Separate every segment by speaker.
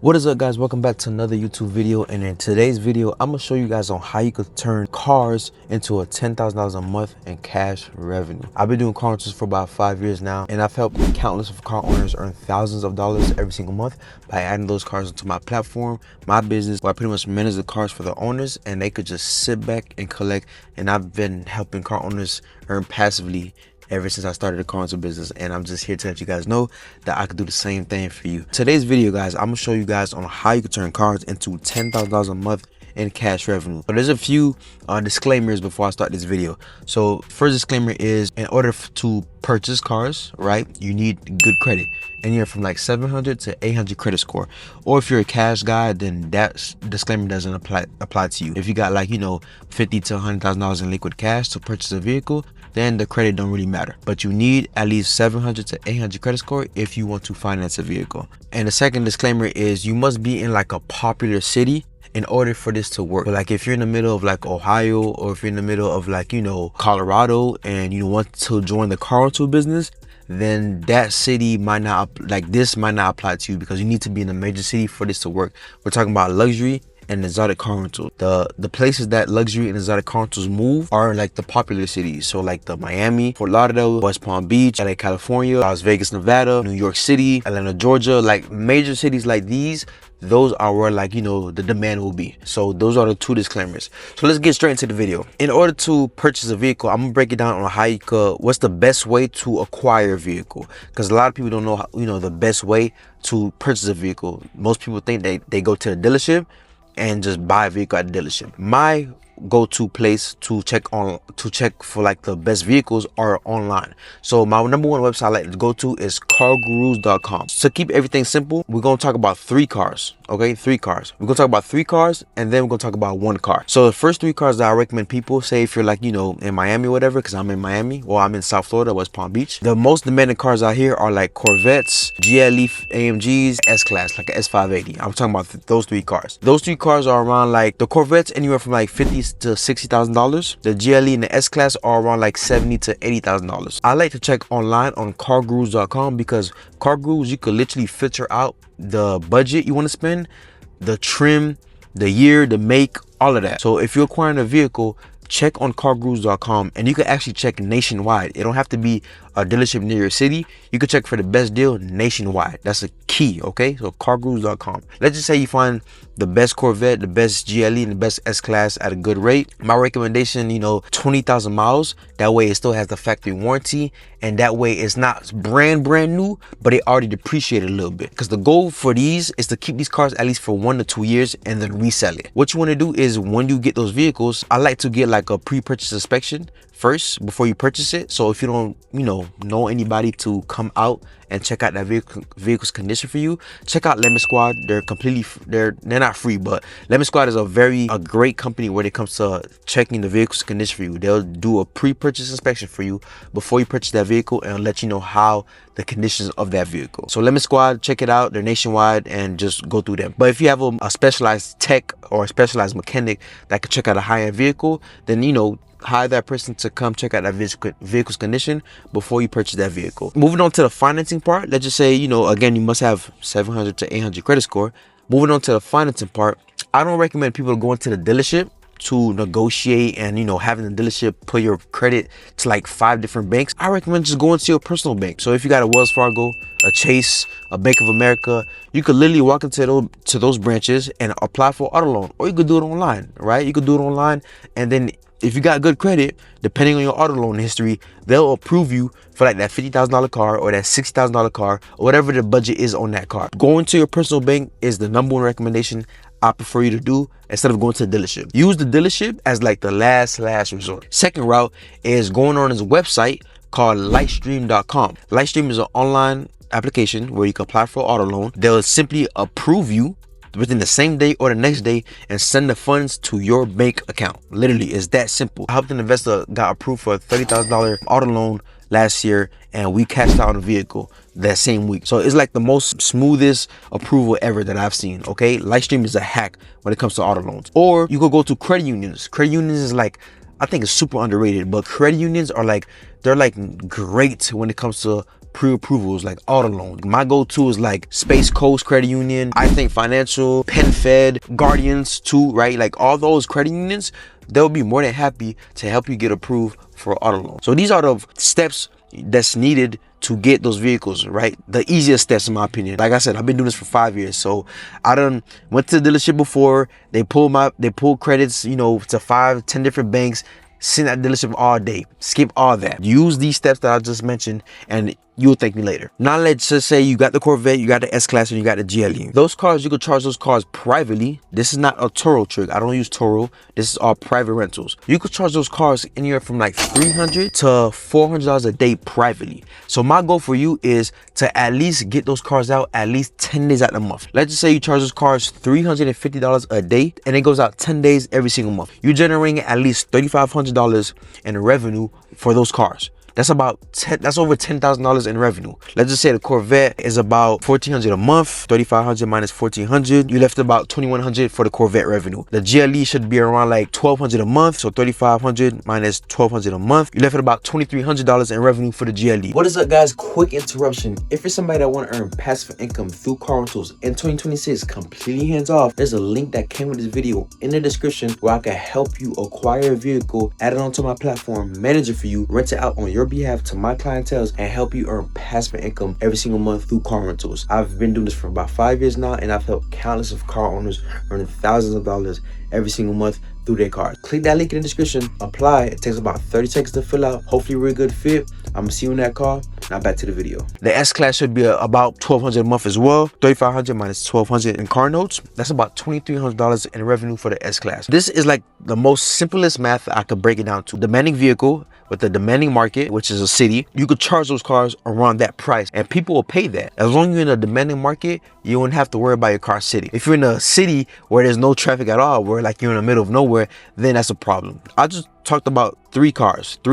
Speaker 1: What is up, guys? Welcome back to another YouTube video. And in today's video, I'm gonna show you guys on how you could turn cars into a $10,000 a month in cash revenue. I've been doing car rentals for about 5 years now, and I've helped countless of car owners earn thousands of dollars every single month by adding those cars into my platform, my business, where I pretty much manage the cars for the owners and they could just sit back and collect. And I've been helping car owners earn passively ever since I started the car rental business, and I'm just here to let you guys know that I could do the same thing for you. Today's video, guys, I'm gonna show you guys on how you can turn cars into $10,000 a month in cash revenue. But there's a few disclaimers before I start this video. So first disclaimer is, in order to purchase cars, right, you need good credit, anywhere from like 700 to 800 credit score. Or if you're a cash guy, then that disclaimer doesn't apply to you. If you got like, you know, $50,000 to $100,000 in liquid cash to purchase a vehicle, then the credit don't really matter. But you need at least 700 to 800 credit score if you want to finance a vehicle. And the second disclaimer is, you must be in like a popular city in order for this to work. But like if you're in the middle of like Ohio, or if you're in the middle of like, you know, Colorado, and you want to join the car rental business, then that city might not, like this might not apply to you, because you need to be in a major city for this to work. We're talking about luxury and exotic car rental. The places that luxury and exotic car rentals move are like the popular cities. So like the Miami, Fort Lauderdale, West Palm Beach, LA, California, Las Vegas, Nevada, New York City, Atlanta, Georgia, like major cities like these. Those are where, like, you know, the demand will be. So those are the two disclaimers. So let's get straight into the video. In order to purchase a vehicle, I'm gonna break it down on how you could, what's the best way to acquire a vehicle, because a lot of people don't know how, you know, the best way to purchase a vehicle. Most people think they go to the dealership and just buy a vehicle at the dealership. My go-to place to check for like the best vehicles are online. So my number one website I like to go to is cargurus.com. To keep everything simple, we're gonna talk about 3 cars. Okay, 3 cars. We're gonna talk about 3 cars, and then we're gonna talk about 1 car. So the first 3 cars that I recommend people, say if you're like, you know, in Miami or whatever, because I'm in Miami, or I'm in South Florida, West Palm Beach, the most demanding cars out here are like Corvettes, GLE AMGs, S-Class, like a S580. I'm talking about those 3 cars. Those 3 cars are around, like, the Corvettes anywhere from like $50,000 to $60,000. The GLE and the S-Class are around like $70,000 to $80,000. I like to check online on cargurus.com, because CarGurus, you could literally filter out the budget you want to spend, the trim, the year, the make, all of that. So if you're acquiring a vehicle, check on cargurus.com, and you can actually check nationwide. It don't have to be a dealership near your city. You can check for the best deal nationwide. That's a key. Okay, so cargurus.com. Let's just say you find the best Corvette, the best GLE, and the best S-Class at a good rate. My recommendation, you know, 20,000 miles. That way it still has the factory warranty, and that way it's not brand new, but it already depreciated a little bit. Because the goal for these is to keep these cars at least for 1 to 2 years and then resell it. What you want to do is, when you get those vehicles, I like to get like a pre-purchase inspection first before you purchase it. So if you don't, you know anybody to come out and check out that vehicle's condition for you, check out Lemon Squad. They're not free, but Lemon Squad is a great company when it comes to checking the vehicle's condition for you. They'll do a pre-purchase inspection for you before you purchase that vehicle, and let you know how the conditions of that vehicle. So Lemon Squad, check it out. They're nationwide, and just go through them. But if you have a specialized tech or a specialized mechanic that can check out a high-end vehicle, then, you know, hire that person to come check out that vehicle's condition before you purchase that vehicle. Moving on to the financing part, let's just say, you know, again, you must have 700 to 800 credit score. Moving on to the financing part, I don't recommend people going to the dealership to negotiate and, you know, having the dealership put your credit to like 5 different banks. I recommend just going to your personal bank. So if you got a Wells Fargo, a Chase, a Bank of America, you could literally walk into those branches and apply for auto loan, or you could do it online, right? You could do it online, and then if you got good credit, depending on your auto loan history, they'll approve you for like that $50,000 car or that $60,000 car, or whatever the budget is on that car. Going to your personal bank is the number 1 recommendation I prefer you to do, instead of going to the dealership. Use the dealership as like the last resort. Second route is going on his website called Lightstream.com. Lightstream is an online application where you can apply for an auto loan. They'll simply approve you within the same day or the next day and send the funds to your bank account. Literally, it's that simple. I helped an investor got approved for a $30,000 auto loan last year, and we cashed out on a vehicle that same week. So it's like the most smoothest approval ever that I've seen. Okay, Lightstream is a hack when it comes to auto loans. Or you could go to credit unions. Credit unions is like I think it's super underrated. But credit unions are like, they're like great when it comes to pre-approvals, like auto loan. My go-to is like Space Coast Credit Union, I think Financial, PenFed, Guardians too, right? Like all those credit unions, they'll be more than happy to help you get approved for auto loan. So these are the steps that's needed to get those vehicles, right? The easiest steps, in my opinion. Like I said, I've been doing this for 5 years, so I done went to the dealership before. They pull credits, you know, to 5-10 different banks. Sit at the dealership all day. Skip all that. Use these steps that I just mentioned, and you'll thank me later. Now let's just say you got the Corvette, you got the S-Class, and you got the GLE. Those cars, you could charge those cars privately. This is not a Turo trick. I don't use Turo. This is all private rentals. You could charge those cars anywhere from like $300 to $400 a day privately. So my goal for you is to at least get those cars out at least 10 days out of the month. Let's just say you charge those cars $350 a day, and it goes out 10 days every single month. You're generating at least $3,500 in revenue for those cars. That's over $10,000 in revenue. Let's just say the Corvette is about $1,400 a month. $3,500 minus $1,400, you left about $2,100 for the Corvette revenue. The GLE should be around like $1,200 a month, so $3,500 minus $1,200 a month, you left at about $2,300 in revenue for the GLE. What is up, guys? Quick interruption. If you're somebody that want to earn passive income through car rentals in 2026 completely hands off, there's a link that came with this video in the description where I can help you acquire a vehicle, add it onto my platform, manage it for you, rent it out on your behalf to my clientele, and help you earn passive income every single month through car rentals. I've been doing this for about 5 years now, and I've helped countless of car owners earning thousands of dollars every single month through their cars. Click that link in the description, apply. It takes about 30 seconds to fill out. Hopefully we're a good fit. I'm gonna see you in that car. Now back to the video. The S-Class should be about $1,200 a month as well. $3,500 minus $1,200 in car notes. That's about $2,300 in revenue for the S-Class. This is like the most simplest math I could break it down to. Demanding vehicle with the demanding market, which is a city, you could charge those cars around that price, and people will pay that. As long as you're in a demanding market, you won't have to worry about your car sitting. If you're in a city where there's no traffic at all, where like you're in the middle of nowhere, then that's a problem. I just talked about 3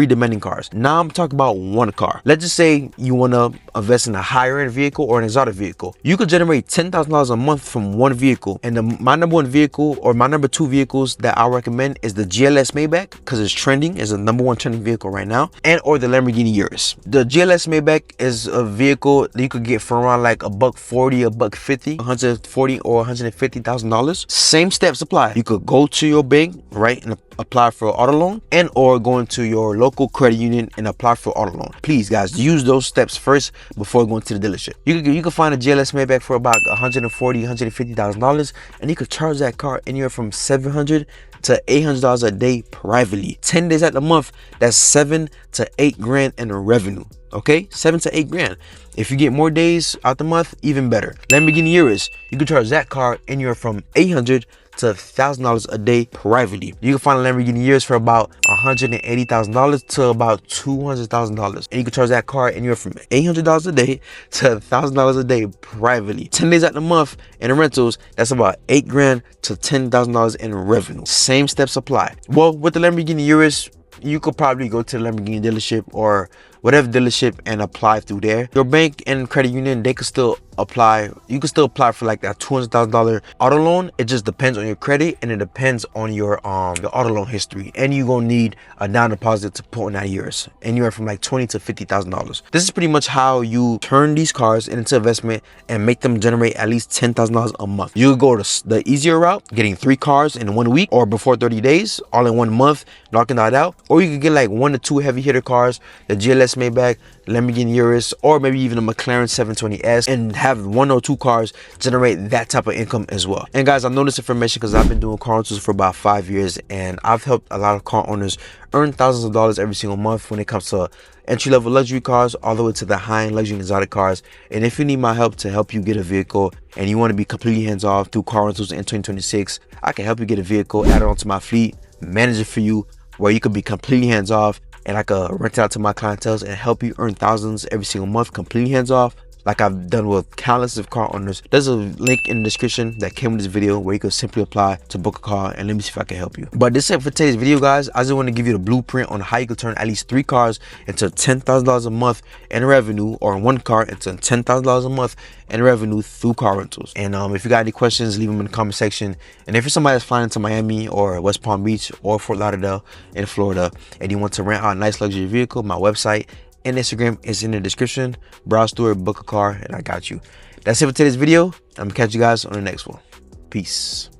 Speaker 1: demanding cars. Now I'm talking about 1 car. Let's just say you want to invest in a higher end vehicle or an exotic vehicle. You could generate $10,000 a month from 1 vehicle. And my number 1 vehicle, or my number 2 vehicles that I recommend, is the GLS Maybach, because it's trending, is the number 1 trending vehicle right now, and or the Lamborghini Urus. The GLS Maybach is a vehicle that you could get for around like $140, $150, $140 or $150,000. Same steps apply. You could go to your bank, right, and apply for an auto loan, and or go into your local credit union and apply for auto loan. Please, guys, use those steps first before going to the dealership. You can find a GLS Maybach for about $140,000, $150,000, and you could charge that car anywhere from $700 to $800 a day privately. 10 days out the month, that's $7 to $8 grand in revenue. Okay, 7 to 8 grand. If you get more days out the month, even better. Lamborghini Urus, you can charge that car anywhere from $800 to $1,000 a day privately. You can find a Lamborghini Urus for about $180,000 to about $200,000, and you can charge that car anywhere from $800 a day to $1,000 a day privately. 10 days out the month in the rentals, that's about $8 grand to $10,000 in revenue. Same steps apply. Well, with the Lamborghini Urus, you could probably go to the Lamborghini dealership or whatever dealership and apply through there. Your bank and credit union, they could still apply. You can still apply for like that $200,000 auto loan. It just depends on your credit, and it depends on your auto loan history, and you're gonna need a down deposit to put in that years, anywhere from like $20,000 to $50,000. This is pretty much how you turn these cars into investment and make them generate at least $10,000 a month. You could go to the easier route, getting 3 cars in 1 week or before 30 days, all in 1 month, knocking that out. Or you could get like 1 to 2 heavy hitter cars, the GLS Maybach, Lamborghini Urus, or maybe even a McLaren 720S, and have 1 or 2 cars generate that type of income as well. And guys, I know this information because I've been doing car rentals for about 5 years, and I've helped a lot of car owners earn thousands of dollars every single month when it comes to entry-level luxury cars all the way to the high-end luxury and exotic cars. And if you need my help to help you get a vehicle, and you want to be completely hands-off through car rentals in 2026, I can help you get a vehicle, add it onto my fleet, manage it for you, where you could be completely hands-off, and I could rent it out to my clientele and help you earn thousands every single month completely hands-off. like I've done with countless of car owners. There's a link in the description that came with this video where you can simply apply to book a car, and let me see if I can help you. But this is it for today's video, guys. I just want to give you the blueprint on how you can turn at least 3 cars into $10,000 a month in revenue, or one car into $10,000 a month in revenue through car rentals. And if you got any questions, leave them in the comment section. And if you're somebody that's flying into Miami or West Palm Beach or Fort Lauderdale in Florida, and you want to rent out a nice luxury vehicle, my website and Instagram is in the description. Browse through it, book a car, and I got you. That's it for today's video. I'm gonna catch you guys on the next one. Peace.